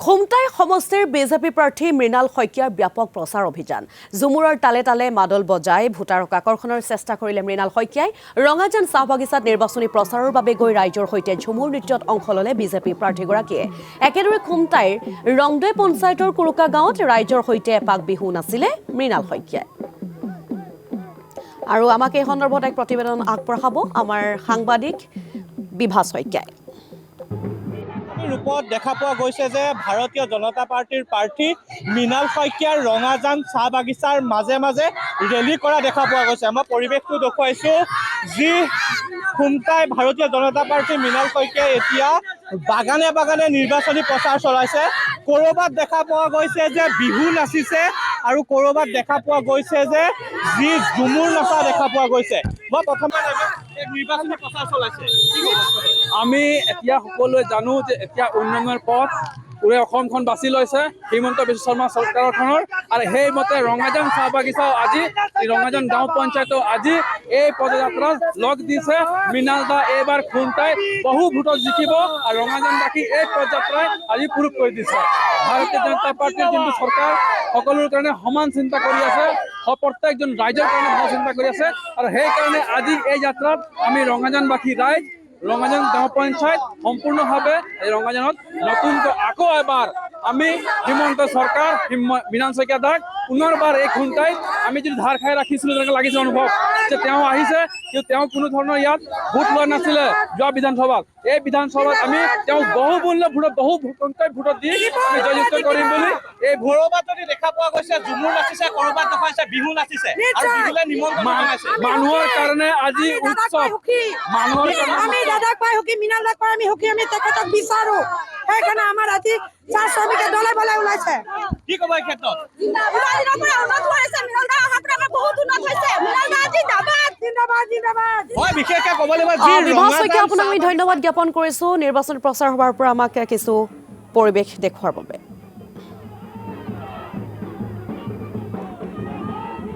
খুমটাই সমষ্টিৰ বিজেপি প্ৰাৰ্থী মৃণাল শইকীয়াৰ ব্যাপক প্ৰচাৰ অভিযান জুমুৰৰ তালে তালে মাদল বজাই ভোটাৰক আকৰ্ষণৰ চেষ্টা কৰিলে মৃণাল শইকীয়াই ৰঙাজান চাহ বাগিচাত নিৰ্বাচনী প্ৰচাৰৰ বাবে গৈ ৰাইজৰ সৈতে ঝুমুৰ নৃত্যত অংশ ল'লে বিজেপি প্ৰাৰ্থীগৰাকীয়ে একেদৰে খুমটাইৰ ৰংদৈ পঞ্চায়তৰ কুৰুকা গাঁৱত ৰাইজৰ সৈতে এপাক বিহু নাচিলে মৃণাল শইকীয়াই আৰু আমাক এই সন্দৰ্ভত এক প্ৰতিবেদন আগবঢ়াব আমাৰ সাংবাদিক বিভা শইকীয়াই ৰূপত দেখা পোৱা গৈছে যে ভাৰতীয় জনতা পাৰ্টিৰ প্ৰাৰ্থী মৃণাল শইকীয়াৰ ৰঙাজান চাহ বাগিচাৰ মাজে মাজে ৰেলী কৰা দেখা পোৱা গৈছে। মই পৰিৱেশটো দেখুৱাইছো যি খুমটাই ভাৰতীয় জনতা পাৰ্টীৰ মৃণাল শইকীয়াই এতিয়া বাগানে বাগানে নিৰ্বাচনী প্ৰচাৰ চলাইছে। ক'ৰবাত দেখা পোৱা গৈছে যে বিহু নাচিছে আৰু ক'ৰবাত দেখা পোৱা গৈছে যে যি ঝুমুৰ নচা দেখা পোৱা গৈছে। মই প্ৰথমে নিৰ্বাচনী প্ৰচাৰ চলাইছে। আমি এতিয়া সকলোৱে জানো যে এতিয়া উন্নয়নৰ পথ পুৰে অসমখন বাছি লৈছে হিমন্ত বিশ্ব শৰ্মা চৰকাৰখনৰ আৰু সেইমতে ৰঙাজান চাহ বাগিচাও আজি ৰঙাজান গাঁও পঞ্চায়তো আজি এই পদযাত্ৰাত লগ দিছে মৃণাল দা এইবাৰ খুমটাই বহু ভোটত জিকিব আৰু ৰঙাজানবাসী এই পদযাত্ৰাই আজি প্ৰুভ কৰি দিছে ভাৰতীয় জনতা পাৰ্টিৰ যোনটো চৰকাৰ সকলোৰ কাৰণে সমান চিন্তা কৰি আছে প্ৰত্যেকজন ৰাইজৰ কাৰণে ভাল চিন্তা কৰি আছে আৰু সেইকাৰণে আজি এই যাত্ৰাত আমি ৰঙাজানবাসী ৰাইজ ৰঙাজান গাঁও পঞ্চায়ত সম্পূৰ্ণভাৱে এই ৰঙাজানত নতুনকৈ আকৌ এবাৰ আমি হিমন্ত চৰকাৰ মৃণাল শইকীয়া দাক পুনৰবাৰ এই খুমটাইত আমি যদি ধাৰ খাই ৰাখিছিলোঁ তেনেকৈ লাগিছে অনুভৱ যে তেওঁ আহিছে কিন্তু তেওঁ কোনো ধৰণৰ ইয়াত ভোট লোৱা নাছিলে যোৱা বিধানসভাত এই বিধানসভাত আমি তেওঁক বহুমূল্য ভোটত বহু সংখ্যক ভোটত দি আমি জয়যুক্ত কৰিম বুলি এই ক'ৰবাত যদি দেখা পোৱা গৈছে ঝুমুৰ নাচিছে ক'ৰবাত দেখুৱাইছে বিহু নাচিছে আৰু বিহুলৈ নিমন্ত্ৰণ জনাইছে মানুহৰ কাৰণে আজি উৎসৱ মানুহৰ আমি দাদাক পাই সুখী মৃণাল দাক পাই আমি সুখী আমি তেখেতক বিচাৰো সেইকাৰণে আমাৰ আজি চাহ শ্ৰমিকে দলে বলে ওলাইছে কি ক'ব এই ক্ষেত্ৰত হয় বিশেষকৈ ক'ব লাগিব বিভা শইকীয়া আপোনাক আমি ধন্যবাদ জ্ঞাপন কৰিছো নিৰ্বাচনী প্ৰচাৰ সভাৰ পৰা আমাক কিছু পৰিৱেশ দেখুৱাৰ বাবে।